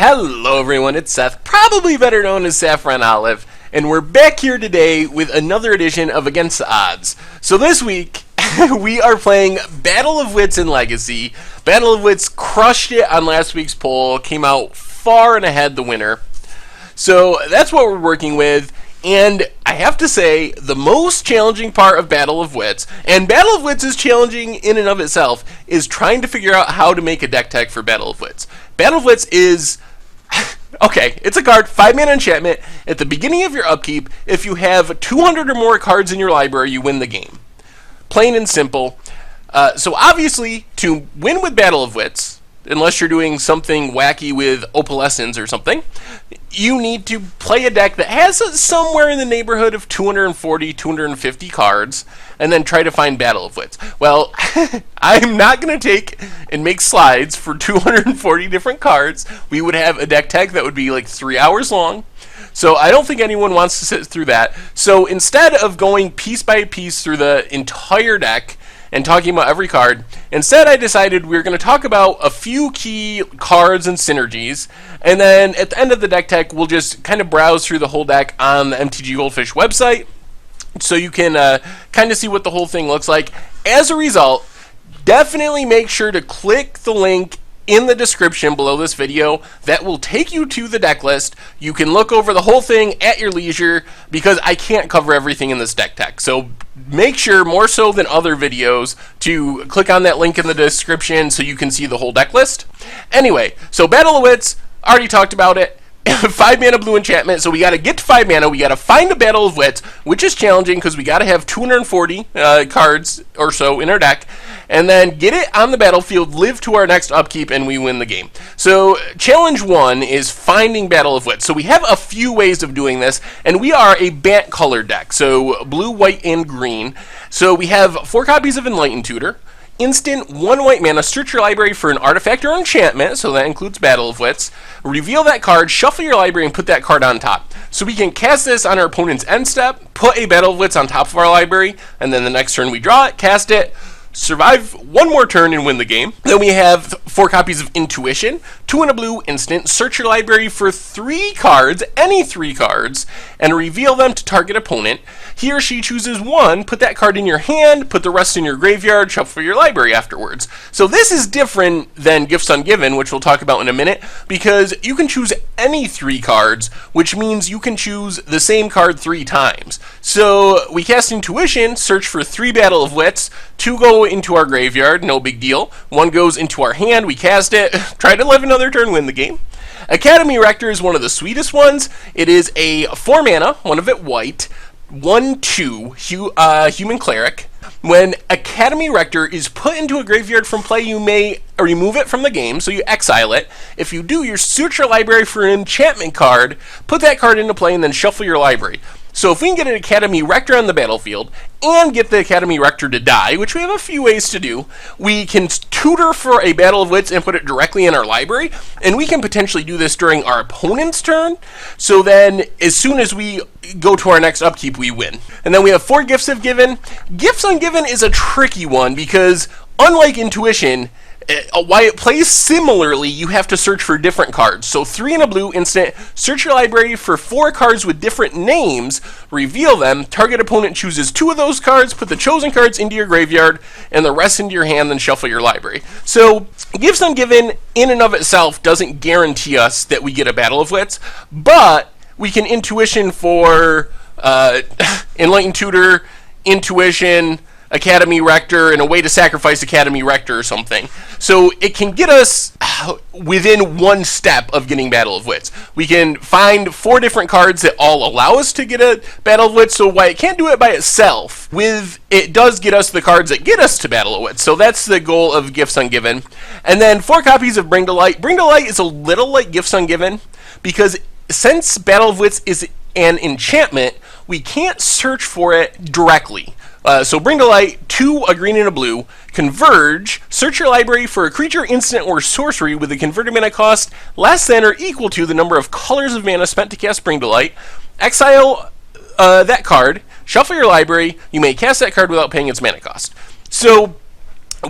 Hello everyone, it's Seth, probably better known as Saffron Olive, and we're back here today with another edition of Against the Odds. So this week, we are playing Battle of Wits in Legacy. Battle of Wits crushed it on last week's poll, came out far and ahead the winner. So that's what we're working with, and I have to say, the most challenging part of Battle of Wits, and Battle of Wits is challenging in and of itself, is trying to figure out how to make a deck tag for Battle of Wits. Battle of Wits is, okay, it's a card, 5-mana enchantment. At the beginning of your upkeep, if you have 200 or more cards in your library, you win the game. Plain and simple. So obviously, to win with Battle of Wits, unless you're doing something wacky with Opalescence or something, you need to play a deck that has somewhere in the neighborhood of 240, 250 cards, and then try to find Battle of Wits. Well, I'm not going to take and make slides for 240 different cards. We would have a deck tag that would be like 3 hours long. So I don't think anyone wants to sit through that. So instead of going piece by piece through the entire deck and talking about every card, instead I decided we were going to talk about a few key cards and synergies, and then at the end of the deck tech, we'll just kind of browse through the whole deck on the MTG Goldfish website, so you can kind of see what the whole thing looks like. As a result, definitely make sure to click the link in the description below this video. That will take you to the deck list. You can look over the whole thing at your leisure, because I can't cover everything in this deck tech. So make sure, more so than other videos, to click on that link in the description so you can see the whole deck list. Anyway, so Battle of Wits, already talked about it. 5-mana blue enchantment, so we got to get to 5 mana, we got to find a Battle of Wits, which is challenging because we got to have 240 cards or so in our deck, and then get it on the battlefield, live to our next upkeep, and we win the game. So challenge 1 is finding Battle of Wits. So we have a few ways of doing this, and we are a Bant color deck, so blue, white, and green. So we have 4 copies of Enlightened Tutor. Instant, 1 white mana, search your library for an artifact or enchantment, so that includes Battle of Wits. Reveal that card, shuffle your library, and put that card on top. So we can cast this on our opponent's end step, put a Battle of Wits on top of our library, and then the next turn we draw it, cast it, survive 1 more turn and win the game. Then we have 4 copies of Intuition, 2 in a blue instant, search your library for 3 cards, any 3 cards, and reveal them to target opponent. He or she chooses 1, put that card in your hand, put the rest in your graveyard, shuffle your library afterwards. So this is different than Gifts Ungiven, which we'll talk about in a minute, because you can choose any 3 cards, which means you can choose the same card 3 times. So we cast Intuition, search for 3 Battle of Wits, 2 go into our graveyard, no big deal. 1 goes into our hand, we cast it, try to live another turn, win the game. Academy Rector is one of the sweetest ones. It is a 4 mana, 1 of it white, 1/2 human cleric. When Academy Rector is put into a graveyard from play, you may remove it from the game, so you exile it. If you do, you search your library for an enchantment card, put that card into play, and then shuffle your library. So if we can get an Academy Rector on the battlefield and get the Academy Rector to die, which we have a few ways to do, we can tutor for a Battle of Wits and put it directly in our library, and we can potentially do this during our opponent's turn, so then as soon as we go to our next upkeep, we win. And then we have 4 Gifts Ungiven. Gifts Ungiven is a tricky one because, unlike Intuition, while it plays similarly, you have to search for different cards. So 3 in a blue instant, search your library for 4 cards with different names, reveal them, target opponent chooses 2 of those cards, put the chosen cards into your graveyard, and the rest into your hand, then shuffle your library. So Gifts Ungiven in and of itself doesn't guarantee us that we get a Battle of Wits, but we can Intuition for Enlightened Tutor, Intuition, Academy Rector, and a way to sacrifice Academy Rector or something. So it can get us within 1 step of getting Battle of Wits. We can find 4 different cards that all allow us to get a Battle of Wits, so while it can't do it by itself, it does get us the cards that get us to Battle of Wits. So that's the goal of Gifts Ungiven. And then 4 copies of Bring to Light. Bring to Light is a little like Gifts Ungiven, because since Battle of Wits is an enchantment, we can't search for it directly. So Bring to Light, 2, a green and a blue, Converge, search your library for a creature, instant, or sorcery with a converted mana cost less than or equal to the number of colors of mana spent to cast Bring to Light, exile that card, shuffle your library, you may cast that card without paying its mana cost. So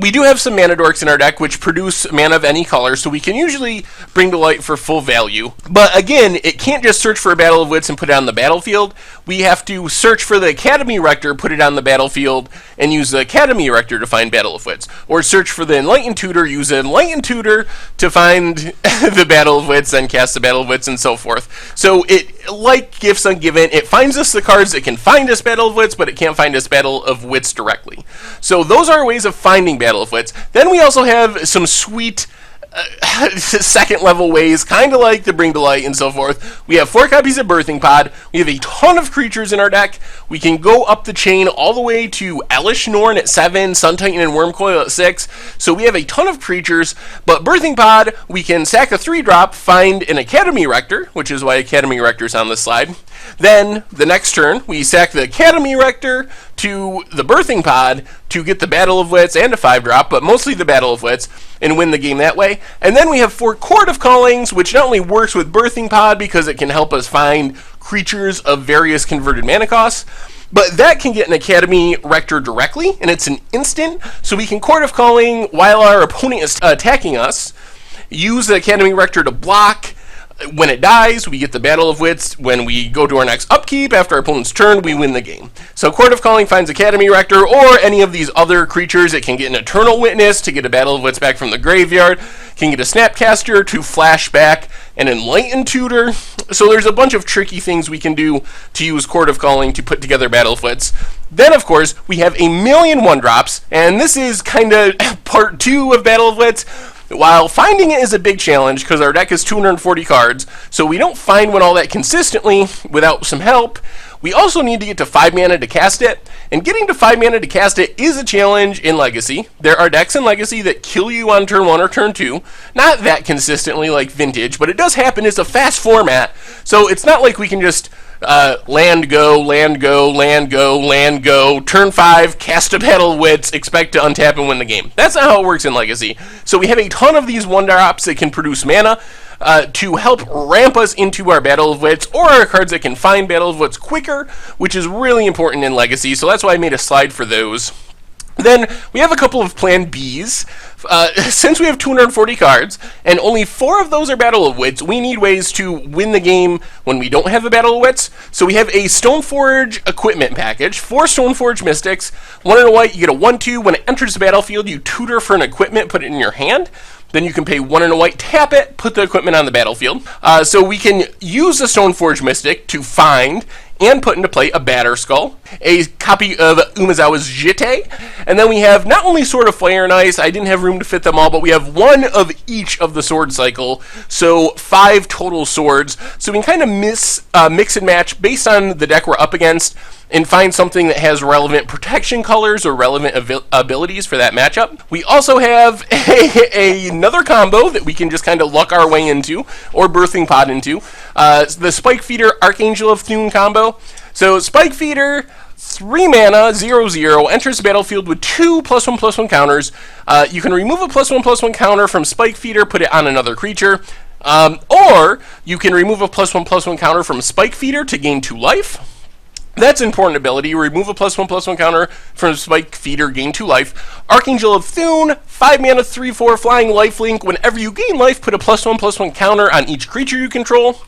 We do have some mana dorks in our deck which produce mana of any color, so we can usually bring to light for full value. But again, it can't just search for a Battle of Wits and put it on the battlefield. We have to search for the Academy Rector, put it on the battlefield, and use the Academy Rector to find Battle of Wits. Or search for the Enlightened Tutor, use an Enlightened Tutor to find the Battle of Wits, then cast the Battle of Wits, and so forth. So it, like Gifts Ungiven, it finds us the cards that can find us Battle of Wits, but it can't find us Battle of Wits directly. So those are ways of finding Battle of Wits. Then we also have some sweet second level ways, kind of like the Bring to Light and so forth. We have 4 copies of Birthing Pod. We have a ton of creatures in our deck. We can go up the chain all the way to Elish Norn at 7, Sun Titan and Wormcoil at 6. So we have a ton of creatures, but Birthing Pod, we can sack a 3-drop, find an Academy Rector, which is why Academy Rector's on this slide. Then, the next turn, we sack the Academy Rector to the Birthing Pod to get the Battle of Wits and a 5-drop, but mostly the Battle of Wits, and win the game that way. And then we have 4 Court of Callings, which not only works with Birthing Pod because it can help us find creatures of various converted mana costs, but that can get an Academy Rector directly, and it's an instant, so we can Court of Calling while our opponent is attacking us, use the Academy Rector to block. When it dies, we get the Battle of Wits. When we go to our next upkeep, after our opponent's turn, we win the game. So Court of Calling finds Academy Rector, or any of these other creatures. It can get an Eternal Witness to get a Battle of Wits back from the graveyard. Can get a Snapcaster to flash back an Enlightened Tutor. So there's a bunch of tricky things we can do to use Court of Calling to put together Battle of Wits. Then, of course, we have a million 1-drops, and this is kind of part 2 of Battle of Wits. While finding it is a big challenge because our deck is 240 cards, so we don't find one all that consistently without some help. We also need to get to 5 mana to cast it, and getting to 5 mana to cast it is a challenge in Legacy. There are decks in Legacy that kill you on turn 1 or turn 2. Not that consistently like Vintage, but it does happen. It's a fast format, so it's not like we can just land go, land go, land go, land go, turn 5, cast a Battle of Wits, expect to untap and win the game. That's not how it works in Legacy. So we have a ton of these 1-drops that can produce mana to help ramp us into our Battle of Wits, or our cards that can find Battle of Wits quicker, which is really important in Legacy, so that's why I made a slide for those. Then we have a couple of Plan Bs. Since we have 240 cards, and only 4 of those are Battle of Wits, we need ways to win the game when we don't have a Battle of Wits. So we have a Stoneforge equipment package, 4 Stoneforge Mystics, 1 in a white, you get a 1/2. When it enters the battlefield, you tutor for an equipment, put it in your hand. Then you can pay 1 in a white, tap it, put the equipment on the battlefield. So we can use the Stoneforge Mystic to find and put into play a Batterskull, a copy of Umezawa's Jitte, and then we have not only Sword of Fire and Ice, I didn't have room to fit them all, but we have 1 of each of the sword cycle, so 5 total swords. So we can kind of mix and match based on the deck we're up against, and find something that has relevant protection colors or relevant abilities for that matchup. We also have another combo that we can just kind of luck our way into, or Birthing Pod into, the Spike Feeder Archangel of Thune combo. So Spike Feeder, 3 mana, 0/0, enters the battlefield with 2 +1/+1 counters. You can remove a +1/+1 counter from Spike Feeder, put it on another creature, or you can remove a +1/+1 counter from Spike Feeder to gain 2 life. That's an important ability. Remove a +1/+1 counter from Spike Feeder, gain 2 life. Archangel of Thune, 5 mana, 3/4, flying lifelink. Whenever you gain life, put a +1/+1 counter on each creature you control.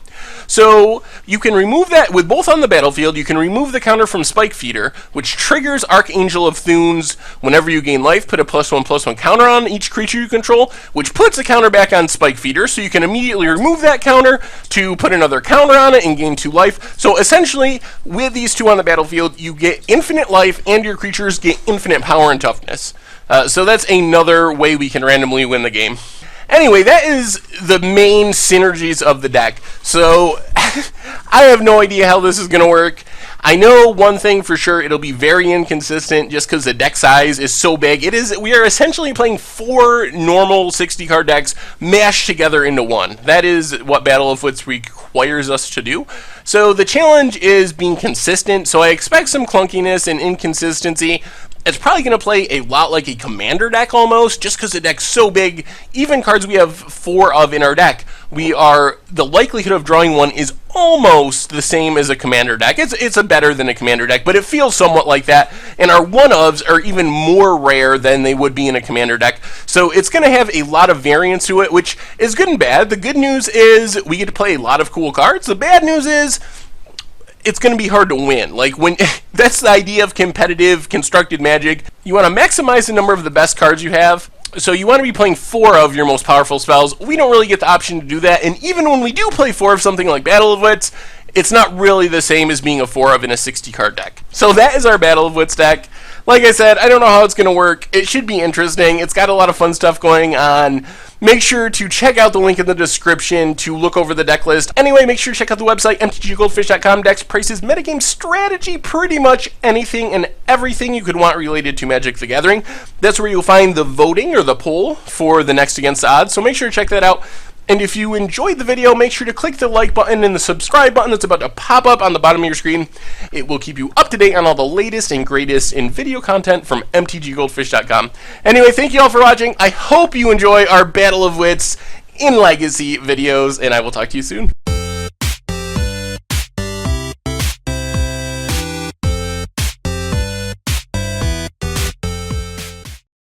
So you can remove that with both on the battlefield. You can remove the counter from Spike Feeder, which triggers Archangel of Thune's. Whenever you gain life, put a +1/+1 counter on each creature you control, which puts a counter back on Spike Feeder. So you can immediately remove that counter to put another counter on it and gain 2 life. So essentially, with these 2 on the battlefield, you get infinite life and your creatures get infinite power and toughness. So that's another way we can randomly win the game. Anyway, that is the main synergies of the deck. So I have no idea how this is going to work. I know one thing for sure, it'll be very inconsistent just because the deck size is so big. We are essentially playing 4 normal 60-card decks mashed together into one. That is what Battle of Wits requires us to do. So the challenge is being consistent, so I expect some clunkiness and inconsistency. It's probably going to play a lot like a Commander deck almost, just because the deck's so big. Even cards we have 4 of in our deck, the likelihood of drawing one is almost the same as a commander deck. It's a better than a commander deck, but it feels somewhat like that, and our one-ofs are even more rare than they would be in a commander deck, so it's going to have a lot of variance to it, which is good and bad. The good news is we get to play a lot of cool cards. The bad news is it's going to be hard to win. Like, when that's the idea of competitive constructed Magic. You want to maximize the number of the best cards you have. So you want to be playing 4 of your most powerful spells. We don't really get the option to do that, and even when we do play 4 of something like Battle of Wits, it's not really the same as being a 4 of in a 60 card deck. So that is our Battle of Wits deck. Like I said, I don't know how it's going to work. It should be interesting. It's got a lot of fun stuff going on. Make sure to check out the link in the description to look over the deck list. Anyway, make sure to check out the website, mtggoldfish.com. Decks, prices, metagame, strategy, pretty much anything and everything you could want related to Magic the Gathering. That's where you'll find the voting or the poll for the next Against the Odds, so make sure to check that out. And if you enjoyed the video, make sure to click the like button and the subscribe button that's about to pop up on the bottom of your screen. It will keep you up to date on all the latest and greatest in video content from mtggoldfish.com. Anyway, thank you all for watching. I hope you enjoy our Battle of Wits in Legacy videos, and I will talk to you soon.